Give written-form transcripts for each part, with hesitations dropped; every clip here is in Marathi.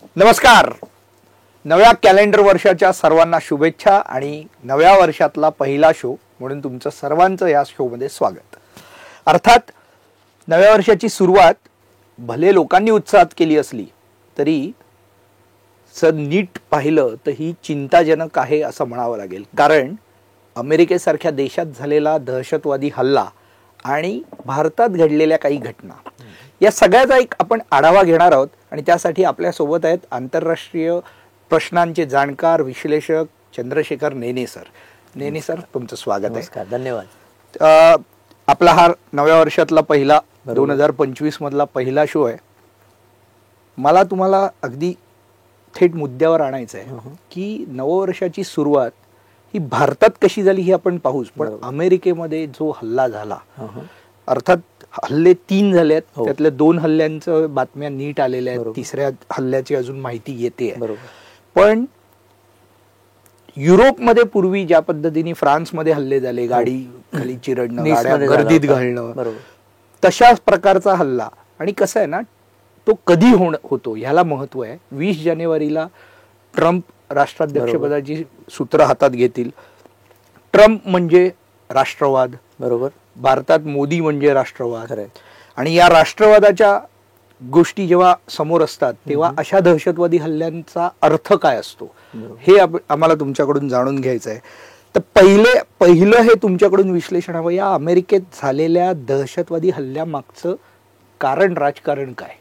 नमस्कार. नव्या कॅलेंडर वर्षाच्या सर्वांना शुभेच्छा आणि नव्या वर्षातला पहिला शो म्हणून तुमचं सर्वांचं या शोमध्ये स्वागत. अर्थात नव्या वर्षाची सुरुवात भले लोकांनी उत्साहात केली असली तरी नीट पाहिलं तर ही चिंताजनक आहे असं म्हणावं लागेल. कारण अमेरिकेसारख्या देशात झालेला दहशतवादी हल्ला आणि भारतात घडलेल्या काही घटना या सगळ्याचा एक आपण आढावा घेणार आहोत. आणि त्यासाठी आपल्यासोबत आहेत आंतरराष्ट्रीय प्रश्नांचे जाणकार विश्लेषक चंद्रशेखर नेने सर. नेने सर, तुमचं स्वागत आहे. धन्यवाद. आपला हा नव्या वर्षातला पहिला 2025 मधला पहिला शो आहे. मला तुम्हाला अगदी थेट मुद्द्यावर आणायचं आहे की नववर्षाची सुरुवात ही भारतात कशी झाली ही आपण पाहूच, पण अमेरिकेमध्ये जो हल्ला झाला, अर्थात हल्ले 3 झाले आहेत, त्यातल्या 2 हल्ल्यांचं बातम्या नीट आलेल्या आहेत, तिसऱ्या हल्ल्याची अजून माहिती येते. पण युरोपमध्ये पूर्वी ज्या पद्धतीने फ्रान्समध्ये हल्ले झाले, गाडी खाली चिरडणं, गाड्या गर्दीत घालणं, तशाच प्रकारचा हल्ला. आणि कसं आहे ना, तो कधी होतो ह्याला महत्व आहे. 20 जानेवारीला ट्रम्प राष्ट्राध्यक्षपदाची सूत्र हातात घेतील. ट्रम्प म्हणजे राष्ट्रवाद, बरोबर. भारतात मोदी म्हणजे राष्ट्रवाद. आणि या राष्ट्रवादाच्या गोष्टी जेव्हा समोर असतात तेव्हा अशा दहशतवादी हल्ल्यांचा अर्थ काय असतो हे आम्हाला तुमच्याकडून जाणून घ्यायचं आहे. तर पहिलं हे तुमच्याकडून विश्लेषण हवं, या अमेरिकेत झालेल्या दहशतवादी हल्ल्यामागचं कारण, राजकारण काय?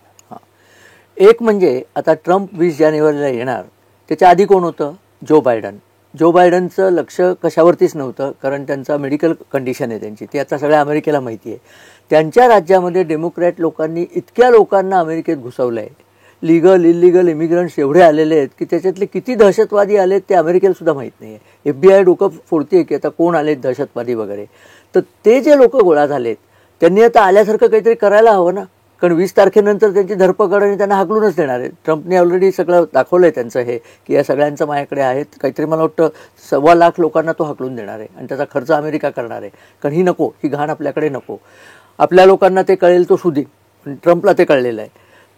एक म्हणजे आता ट्रम्प 20 जानेवारीला येणार, त्याच्या आधी कोण होतं? Joe Biden. जो बायडनचं लक्ष कशावरतीच नव्हतं, कारण त्यांचा मेडिकल कंडिशन आहे त्यांची, ती आता सगळ्या अमेरिकेला माहिती आहे. त्यांच्या राज्यामध्ये डेमोक्रॅट लोकांनी इतक्या लोकांना अमेरिकेत घुसवलं आहे, लिगल इलिगल इमिग्रंट्स एवढे आलेले आहेत की त्याच्यातले किती दहशतवादी आलेत ते अमेरिकेला सुद्धा माहीत नाही आहे. FBI डोकं फोडते की आता कोण आलेत दहशतवादी वगैरे. तर ते जे लोक गोळा झालेत त्यांनी आता आल्यासारखं काहीतरी करायला हवं ना, कारण 20 तारखेनंतर त्यांची धरपकड आणि त्यांना हाकलूनच देणार आहे. ट्रम्पने ऑलरेडी सगळं दाखवलं आहे त्यांचं हे की या सगळ्यांचं माझ्याकडे आहेत, काहीतरी मला वाटतं 1.25 लाख लोकांना तो हाकलून देणार आहे आणि त्याचा खर्च अमेरिका करणार आहे. कारण ही नको, ही घाण आपल्याकडे नको. आपल्या लोकांना ते कळेल तो सुधी, पण ट्रम्पला ते कळलेलं आहे.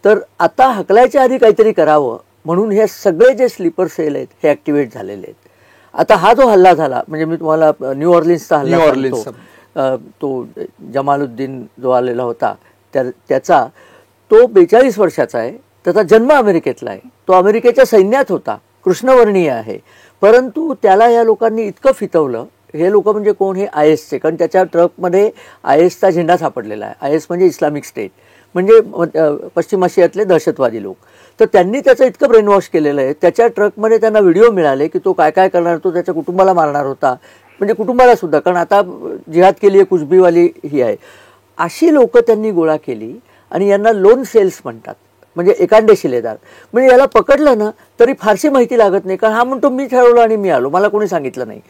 तर आता हकलायच्या आधी काहीतरी करावं म्हणून हे सगळे जे स्लीपर सेल आहेत हे ॲक्टिवेट झालेले आहेत. आता हा जो हल्ला झाला, म्हणजे मी तुम्हाला न्यू ऑर्लिन्सचा हल्ला, तो जमालुद्दीन जो आलेला होता त्याचा, तो 42 वर्षाचा आहे, त्याचा जन्म अमेरिकेतला आहे, तो अमेरिकेच्या सैन्यात होता, कृष्णवर्णीय आहे. परंतु त्याला या लोकांनी इतकं फितवलं. हे लोक म्हणजे कोण? हे ISचे, कारण त्याच्या ट्रकमध्ये ISचा झेंडा सापडलेला आहे. IS म्हणजे इस्लामिक स्टेट, म्हणजे पश्चिम आशियातले दहशतवादी लोक. तर त्यांनी त्याचं इतकं ब्रेन वॉश केलेलं आहे. त्याच्या ट्रकमध्ये त्यांना व्हिडिओ मिळाले की तो काय काय करणार, तो त्याच्या कुटुंबाला मारणार होता, म्हणजे कुटुंबाला सुद्धा, कारण आता जिहाद केली आहे कुचबीवाली ही आहे. अशी लोक त्यांनी गोळा केली आणि यांना लोन सेल्स म्हणतात, म्हणजे एकांडे शिलेदार. म्हणजे याला पकडलं ना तरी फारशी माहिती लागत नाही, कारण हा म्हणतो मी ठरवलं आणि मी आलो, मला कोणी सांगितलं नाही.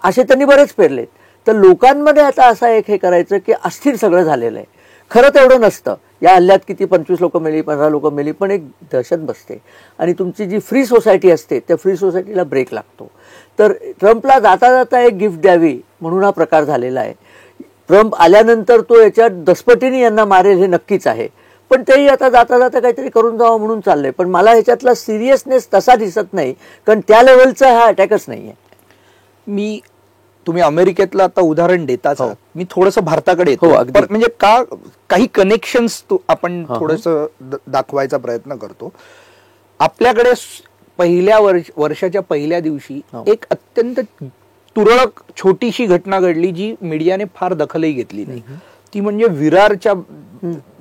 असे त्यांनी बरेच पेरलेत. तर लोकांमध्ये आता असं एक हे करायचं की अस्थिर सगळं झालेलं आहे. खरं तेवढं नसतं. या हल्ल्यात किती 25 लोक मेली, 15 लोक मेली, पण एक दहशत बसते आणि तुमची जी फ्री सोसायटी असते त्या फ्री सोसायटीला ब्रेक लागतो. तर ट्रम्पला जाता जाता एक गिफ्ट द्यावी म्हणून हा प्रकार झालेला आहे. ट्रम्प आल्यानंतर तो याच्या दसपटीने यांना मारेल हे नक्कीच आहे, पण तेही आता जाता जाता काहीतरी करून जावं म्हणून चाललंय. पण मला ह्याच्यातला सिरियसनेस तसा दिसत नाही, कारण त्या लेवलचा हा अटॅकच नाही आहे. तुम्ही अमेरिकेतलं आता उदाहरण देताच, मी थोडंसं भारताकडे येतो. म्हणजे काही कनेक्शन्स आपण थोडंसं दाखवायचा प्रयत्न करतो. आपल्याकडे पहिल्या वर्षाच्या पहिल्या दिवशी एक अत्यंत तुरळक छोटीशी घटना घडली जी मीडियाने फार दखलही घेतली नाही. ती म्हणजे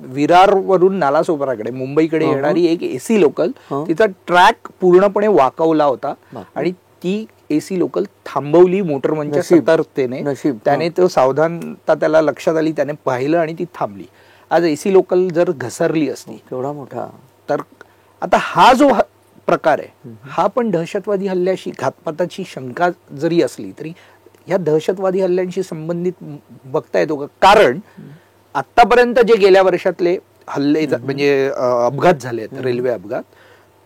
विरारवरून नालासोपाराकडे मुंबईकडे येणारी एक AC लोकल, तिचा ट्रॅक पूर्णपणे वाकवला होता आणि ती AC लोकल थांबवली मोटरमनच्या सतर्कतेने. त्याने तो सावधानता त्याला लक्षात आली, त्याने पाहिलं आणि ती थांबली. आज AC लोकल जर घसरली असती केवढा मोठा, तर आता हा जो प्रकार आहे हा पण दहशतवादी हल्ल्याशी, घातपाताची शंका जरी असली तरी ह्या दहशतवादी हल्ल्यांशी संबंधित बघता येतो का? कारण आतापर्यंत जे गेल्या वर्षातले हल्ले म्हणजे अपघात झाले, रेल्वे अपघात,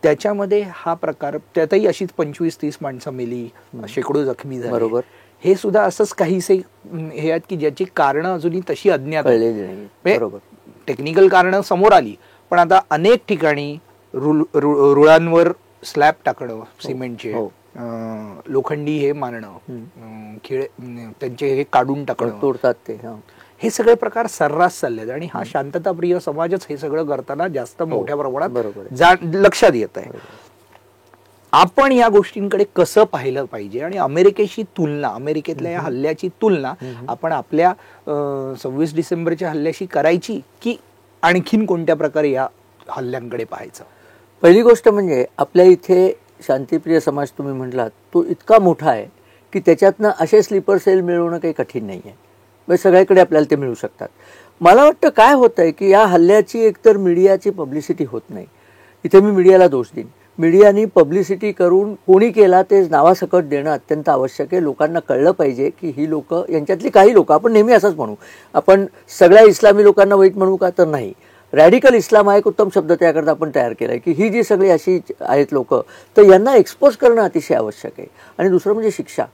त्याच्यामध्ये हा प्रकार, त्यातही अशीच 25-30 माणसं मेली, शेकडो जखमी झाले. बरोबर. हे सुद्धा असंच काहीसे हे आहेत की ज्याची कारणं अजूनही तशी अज्ञात, टेक्निकल कारणं समोर आली, पण आता अनेक ठिकाणी रुळांवर स्लॅब टाकणं सिमेंटचे, हो. लोखंडी हे मारणं, खिळे त्यांचे हे काढून टाकणं, तोडतात ते, हे सगळे प्रकार सर्रास चाललेत आणि हा शांतताप्रिय समाजच हे सगळं करताना जास्त मोठ्या प्रमाणात लक्षात येत आहे. आपण या गोष्टींकडे कसं पाहिलं पाहिजे आणि अमेरिकेशी तुलना, अमेरिकेतल्या या हल्ल्याची तुलना आपण आपल्या 26 डिसेंबरच्या हल्ल्याशी करायची की आणखीन कोणत्या प्रकारे या हल्ल्यांकडे पाहायचं? पहिली गोष्ट म्हणजे आपल्या इथे शांतिप्रिय समाज तुम्ही म्हटलात तो इतका मोठा आहे की त्याच्यातनं असे स्लीपर सेल मिळवणं काही कठीण नाही आहे. म्हणजे सगळीकडे आपल्याला ते मिळू शकतात. मला वाटतं काय होत आहे की या हल्ल्याची एकतर मीडियाची पब्लिसिटी होत नाही. इथे मी मीडियाला दोष देईन. मीडियानी पब्लिसिटी करून कोणी केला ते नावासकट देणं अत्यंत आवश्यक आहे. लोकांना कळलं पाहिजे की ही लोक, यांच्यातली काही लोक, आपण नेहमी असंच म्हणू, आपण सगळ्या इस्लामी लोकांना वाईट म्हणू का, तर नाही. रॅडिकल इस्लाम हा एक उत्तम शब्द त्याकरता आपण तयार केला आहे की ही जी सगळी अशी आहेत लोक, तर यांना एक्सपोज करणं अतिशय आवश्यक आहे. आणि दुसरं म्हणजे शिक्षा.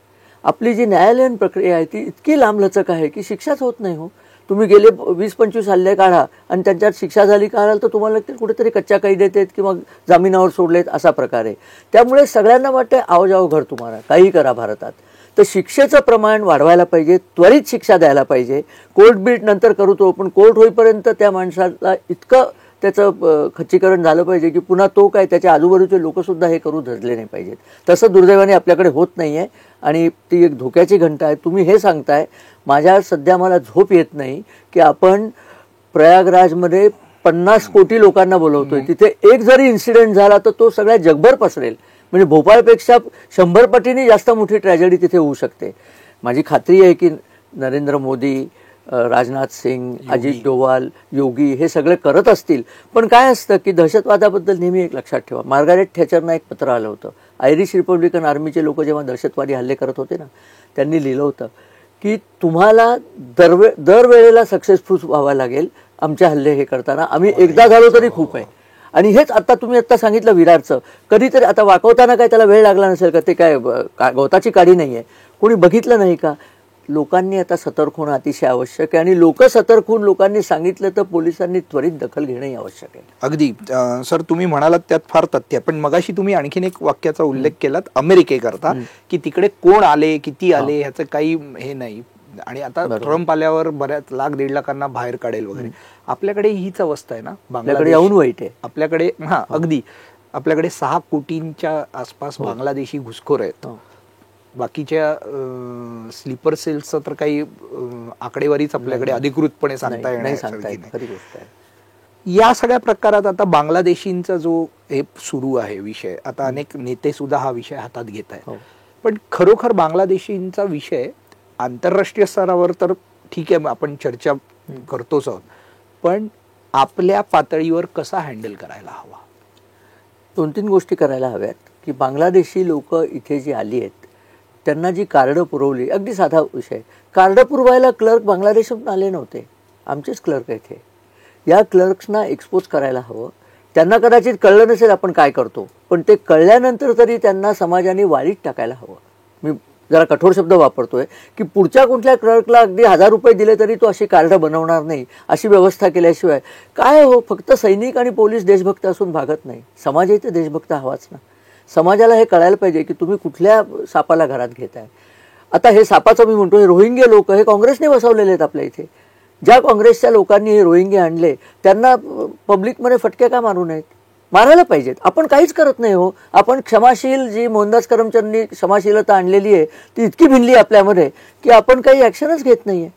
आपली जी न्यायालयीन प्रक्रिया आहे ती इतकी लांबलचक आहे की शिक्षाच होत नाही. हो, तुम्ही गेले 20-25 हल्ले काढा आणि त्यांच्यात शिक्षा झाली काढाल तर तुम्हाला कुठेतरी कच्च्या कैदेत आहेत किंवा जामिनावर सोडलेत असा प्रकार आहे. त्यामुळे सगळ्यांना वाटतं आव जाव घर तुम्हाला, काही करा भारतात. तर शिक्षेचं प्रमाण वाढवायला पाहिजे, त्वरित शिक्षा द्यायला पाहिजे. कोर्ट बीट नंतर करू तो, पण कोर्ट होईपर्यंत त्या माणसाला इतकं त्याचं खच्चीकरण झालं पाहिजे की पुन्हा तो काय, त्याच्या आजूबाजूचे लोकसुद्धा हे करू धजले नाही पाहिजेत. तसं दुर्दैवाने आपल्याकडे होत नाही आहे आणि ती एक धोक्याची घंटा आहे. तुम्ही हे सांगताय, माझ्या सध्या मला झोप येत नाही की आपण प्रयागराजमध्ये 50 कोटी लोकांना बोलवतोय, तिथे एक जरी इन्सिडेंट झाला तर तो सगळ्या जगभर पसरेल. म्हणजे भोपाळपेक्षा 100 पटीने जास्त मोठी ट्रॅजेडी तिथे होऊ शकते. माझी खात्री आहे की नरेंद्र मोदी, राजनाथ सिंग, अजित डोवाल, योगी हे सगळे करत असतील. पण काय असतं की दहशतवादाबद्दल नेहमी एक लक्षात ठेवा. मार्गारेट थॅचरना एक पत्र आलं होतं. आयरिश रिपब्लिकन आर्मीचे लोक जेव्हा दहशतवादी हल्ले करत होते ना, त्यांनी लिहिलं होतं की तुम्हाला दरवेळेला सक्सेसफुल व्हावं लागेल आमचे हल्ले हे करताना. आम्ही एकदा झालो तरी खूप आहे. आणि हेच आता तुम्ही आत्ता सांगितलं विरारचं, कधीतरी आता वाकवताना काय त्याला वेळ लागला नसेल का? ते काय गवताची काडी नाही आहे, कोणी बघितलं नाही का? लोकांनी आता सतर्क होणं अतिशय आवश्यक आहे आणि लोक सतर्क होऊन लोकांनी सांगितलं तर पोलिसांनी त्वरित दखल घेणंही आवश्यक आहे. अगदी सर, तुम्ही म्हणालात त्यात फार तथ्य. पण मगाशी तुम्ही आणखीन एक वाक्याचा उल्लेख केलात अमेरिकेकरता की तिकडे कोण आले, किती आले ह्याचं काही हे नाही आणि आता ट्रम्प आल्यावर बऱ्याच 1-1.5 लाखांना बाहेर काढेल वगैरे. आपल्याकडे हीच अवस्था आहे ना, बांगलादेश येऊन वाईट आहे. आपल्याकडे अगदी आपल्याकडे 6 कोटींच्या आसपास बांगलादेशी घुसखोर आहेत. बाकीच्या स्लीपर सेल्सचं तर काही आकडेवारीच आपल्याकडे अधिकृतपणे सांगता येणार नाही. या सगळ्या प्रकारात आता बांगलादेशींचा जो हे सुरू आहे विषय, आता अनेक नेते सुद्धा हा विषय हातात घेत आहेत. पण खरोखर बांगलादेशींचा विषय आंतरराष्ट्रीय स्तरावर तर ठीक आहे, आपण चर्चा करतोच आहोत, पण आपल्या पातळीवर कसा हँडल करायला हवा? 2-3 गोष्टी करायला हव्यात की बांगलादेशी लोक इथे जी आली आहेत त्यांना जी कार्डं पुरवली, अगदी साधा विषय, कार्डं पुरवायला क्लर्क बांगलादेशातून आले नव्हते, आमचेच क्लर्क आहेत हे. या क्लर्क्सना एक्सपोज करायला हवं. त्यांना कदाचित कळलं नसेल आपण काय करतो, पण ते कळल्यानंतर तरी त्यांना समाजाने वाळीत टाकायला हवं. मी जरा कठोर शब्द वापरतोय की पुढच्या कुठल्या क्लर्कला अगदी 1000 रुपये दिले तरी तो अशी कार्ड बनवणार नाही, अशी व्यवस्था केल्याशिवाय काय हो. फक्त सैनिक आणि पोलीस देशभक्त असून भागत नाही, समाजही ते देशभक्त हवाच ना. समाजाला हे कळायला पाहिजे की तुम्ही कुठल्या सापाला घरात घेताय. आता हे सापाचं मी म्हणतो, हे रोहिंग्या लोक हे काँग्रेसने बसवलेले आहेत आपल्या इथे. ज्या काँग्रेसच्या लोकांनी हे रोहिंग्या आणले त्यांना पब्लिकमध्ये फटके का मारू नयेत? मारायला पाहिजेत. आपण काहीच करत नाही हो. आपण क्षमाशील, जी मोहनदास करमचंदनी क्षमाशीलता आणलेली आहे ती इतकी भिनली आपल्यामध्ये की आपण काही ॲक्शनच घेत नाहीये.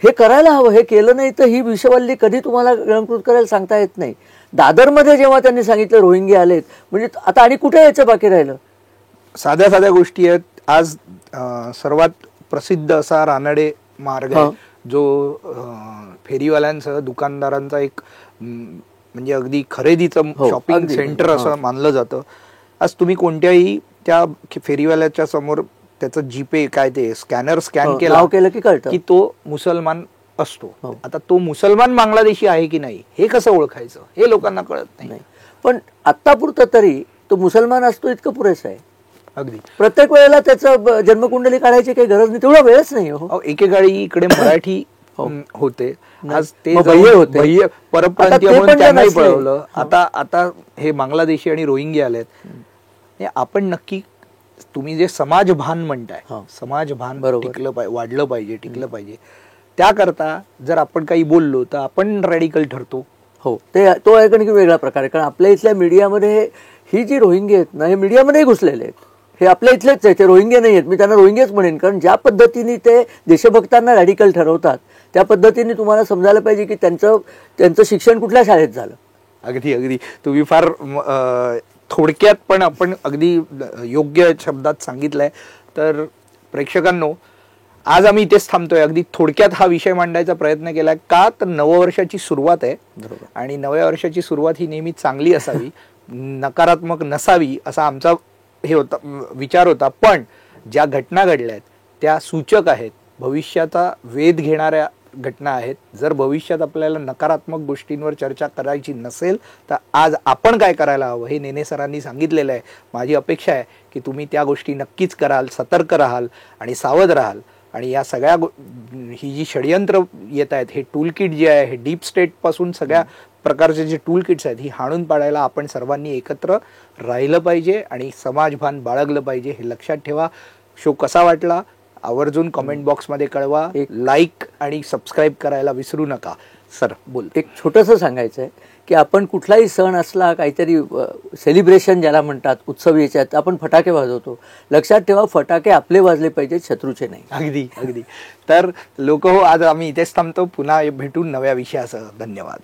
हे करायला हवं. हे केलं नाही तर ही विषवल्ली कधी तुम्हाला गिळंकृत करायला सांगता येत नाही. दादरमध्ये जेव्हा त्यांनी सांगितलं रोहिंग्या आलेत, म्हणजे आता आणि कुठे यायचं बाकी राहिलं? साध्या साध्या गोष्टी आहेत. आज सर्वात प्रसिद्ध असा रानडे मार्ग आहे जो फेरीवाल्यांसह दुकानदारांचा एक म्हणजे अगदी खरेदीचं शॉपिंग सेंटर असं मानलं जातं. आज तुम्ही कोणत्याही त्या फेरीवाल्याच्या समोर त्याचं जीपे काय ते स्कॅनर स्कॅन केलं की कळतं की तो मुसलमान असतो. आता तो मुसलमान बांगलादेशी आहे की नाही हे कसं ओळखायचं हे लोकांना कळत नाही. पण आत्तापुरतं तरी तो मुसलमान असतो इतकं पुरेसं आहे. अगदी प्रत्येक वेळेला त्याचं जन्मकुंडली काढायची काही गरज नाही, तेवढा वेळच नाही हो. एकेकाळी इकडे मराठी होते. नाही. आज ते मग जाऊन भय्ये होते. भय्ये आता परप्रांतीय ते म्हणून पण त्यांनाही नसले. पळवलं. आता हे बांगलादेशी आणि रोहिंग्या आलेत. हे आपण नक्की तुम्ही जे समाजभान म्हणताय, समाजभान बरोबर. टिकलं पाहिजे, वाढलं पाहिजे, टिकलं पाहिजे. त्याकरता जर आपण काही बोललो तर आपण रॅडिकल ठरतो. हो, तो आहे कारण की वेगळा प्रकार आहे. कारण आपल्या इथल्या मीडियामध्ये ही जी रोहिंगे आहेत ना, हे मीडियामध्येही घुसलेले आहेत. हे आपल्या इथलेच आहेत, ते रोहिंगे नाही आहेत. मी त्यांना रोहिंगेच म्हणेन, कारण ज्या पद्धतीने ते देशभक्तांना रॅडिकल ठरवतात त्या पद्धतीने तुम्हाला समजायला पाहिजे की त्यांचं शिक्षण कुठल्या शाळेत झालं. अगदी तुम्ही फार थोडक्यात पण आपण अगदी योग्य शब्दात सांगितलंय. तर प्रेक्षकांनो, आज आम्ही इथेच थांबतोय. अगदी थोडक्यात हा विषय मांडायचा प्रयत्न केलाय. का तर नववर्षाची सुरुवात आहे आणि नव्या वर्षाची सुरुवात ही नेहमी चांगली असावी, नकारात्मक नसावी असा आमचा विचार होता. पण ज्या घटना घडल्या आहेत त्या सूचक आहेत, भविष्याचा वेध घेणाऱ्या घटना आहेत. जर भविष्यात आपल्याला नकारात्मक गोष्टींवर चर्चा करायची नसेल तर आज आपण काय करायला हवं हे नेने सरांनी सांगितलेलं आहे. माझी अपेक्षा आहे की तुम्ही त्या गोष्टी नक्कीच कराल, सतर्क राहाल आणि सावध राहाल. आणि या सगळ्या ही जी षडयंत्र येत आहेत, हे टूल किट जे आहे, हे डीप स्टेट पासून सगळ्या प्रकारचे जे टूल किट्स आहेत ही हाणून पाडायला आपण सर्वांनी एकत्र राहिलं पाहिजे आणि समाजभान बाळगलं पाहिजे. हे लक्षात ठेवा. शो कसा वाटला आवर्जून कमेंट बॉक्समध्ये कळवा. लाईक आणि सबस्क्राईब करायला विसरू नका. सर बोल. एक छोटंसं सांगायचं आहे की आपण कुठलाही सण असला, काहीतरी सेलिब्रेशन ज्याला म्हणतात, उत्सव याच्यात आपण फटाके वाजवतो. लक्षात ठेवा, फटाके आपले वाजले पाहिजेत, शत्रूचे नाही. अगदी तर लोक हो, आज आम्ही इथेच थांबतो. पुन्हा भेटून नव्या विषयासह. धन्यवाद.